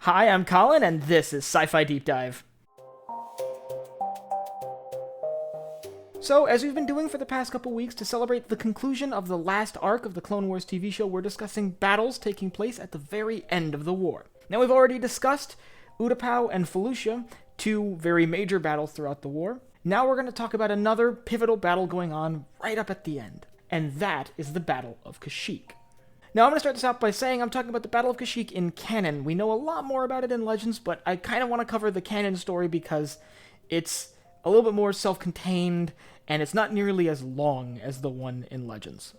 Hi, I'm Colin, and this is Sci-Fi Deep Dive. So, as we've been doing for the past couple weeks to celebrate the conclusion of the last arc of the Clone Wars TV show, we're discussing battles taking place at the very end of the war. Now, we've already discussed Utapau and Felucia, two very major battles throughout the war. Now we're going to talk about another pivotal battle going on right up at the end, and that is the Battle of Kashyyyk. Now, I'm going to start this out by saying I'm talking about the Battle of Kashyyyk in canon. We know a lot more about it in Legends, but I kind of want to cover the canon story because it's a little bit more self-contained, and it's not nearly as long as the one in Legends.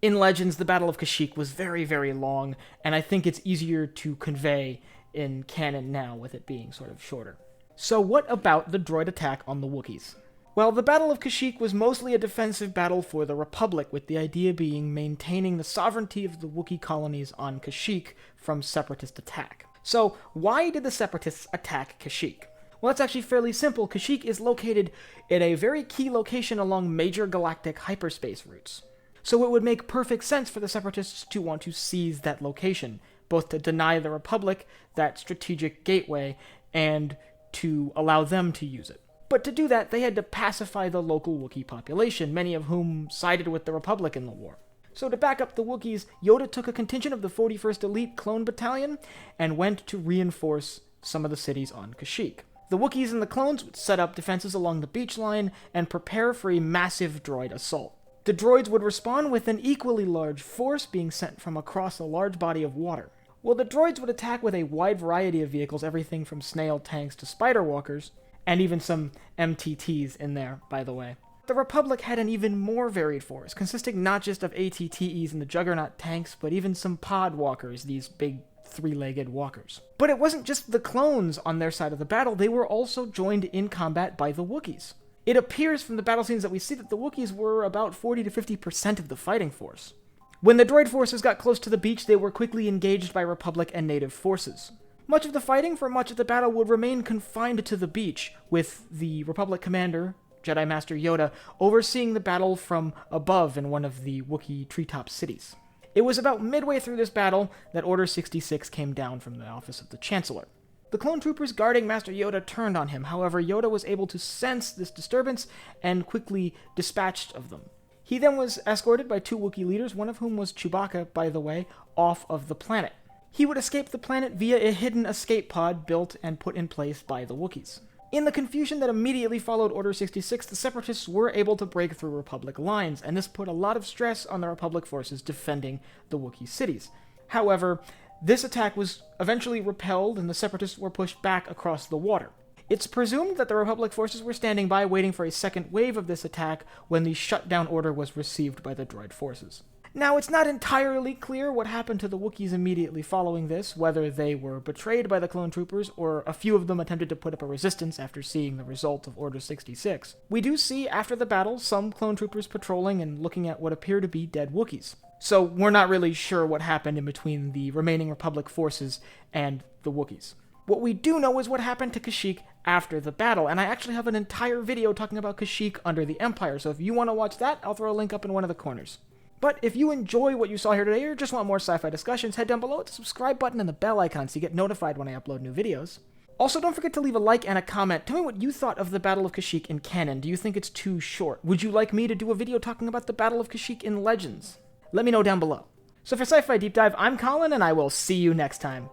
In Legends, the Battle of Kashyyyk was very, very long, and I think it's easier to convey in canon now with it being sort of shorter. So what about the droid attack on the Wookiees? Well, the Battle of Kashyyyk was mostly a defensive battle for the Republic, with the idea being maintaining the sovereignty of the Wookiee colonies on Kashyyyk from Separatist attack. So, why did the Separatists attack Kashyyyk? Well, it's actually fairly simple. Kashyyyk is located in a very key location along major galactic hyperspace routes. So it would make perfect sense for the Separatists to want to seize that location, both to deny the Republic that strategic gateway and to allow them to use it. But to do that, they had to pacify the local Wookiee population, many of whom sided with the Republic in the war. So to back up the Wookiees, Yoda took a contingent of the 41st Elite Clone Battalion and went to reinforce some of the cities on Kashyyyk. The Wookiees and the clones would set up defenses along the beach line and prepare for a massive droid assault. The droids would respond with an equally large force being sent from across a large body of water. Well, the droids would attack with a wide variety of vehicles, everything from snail tanks to spider walkers, and even some MTTs in there, by the way. The Republic had an even more varied force, consisting not just of ATTEs and the Juggernaut tanks, but even some pod walkers, these big three-legged walkers. But it wasn't just the clones on their side of the battle, they were also joined in combat by the Wookiees. It appears from the battle scenes that we see that the Wookiees were about 40 to 50% of the fighting force. When the droid forces got close to the beach, they were quickly engaged by Republic and native forces. Much of the fighting for much of the battle would remain confined to the beach, with the Republic commander, Jedi Master Yoda, overseeing the battle from above in one of the Wookiee treetop cities. It was about midway through this battle that Order 66 came down from the office of the Chancellor. The clone troopers guarding Master Yoda turned on him, however, Yoda was able to sense this disturbance and quickly dispatched of them. He then was escorted by two Wookiee leaders, one of whom was Chewbacca, by the way, off of the planet. He would escape the planet via a hidden escape pod built and put in place by the Wookiees. In the confusion that immediately followed Order 66, the Separatists were able to break through Republic lines, and this put a lot of stress on the Republic forces defending the Wookiee cities. However, this attack was eventually repelled, and the Separatists were pushed back across the water. It's presumed that the Republic forces were standing by waiting for a second wave of this attack when the shutdown order was received by the droid forces. Now, it's not entirely clear what happened to the Wookiees immediately following this, whether they were betrayed by the clone troopers or a few of them attempted to put up a resistance after seeing the result of Order 66. We do see, after the battle, some clone troopers patrolling and looking at what appear to be dead Wookiees. So we're not really sure what happened in between the remaining Republic forces and the Wookiees. What we do know is what happened to Kashyyyk after the battle, and I actually have an entire video talking about Kashyyyk under the Empire, so if you want to watch that, I'll throw a link up in one of the corners. But if you enjoy what you saw here today or just want more sci-fi discussions, head down below at the subscribe button and the bell icon so you get notified when I upload new videos. Also, don't forget to leave a like and a comment. Tell me what you thought of the Battle of Kashyyyk in canon. Do you think it's too short? Would you like me to do a video talking about the Battle of Kashyyyk in Legends? Let me know down below. So for Sci-Fi Deep Dive, I'm Colin, and I will see you next time.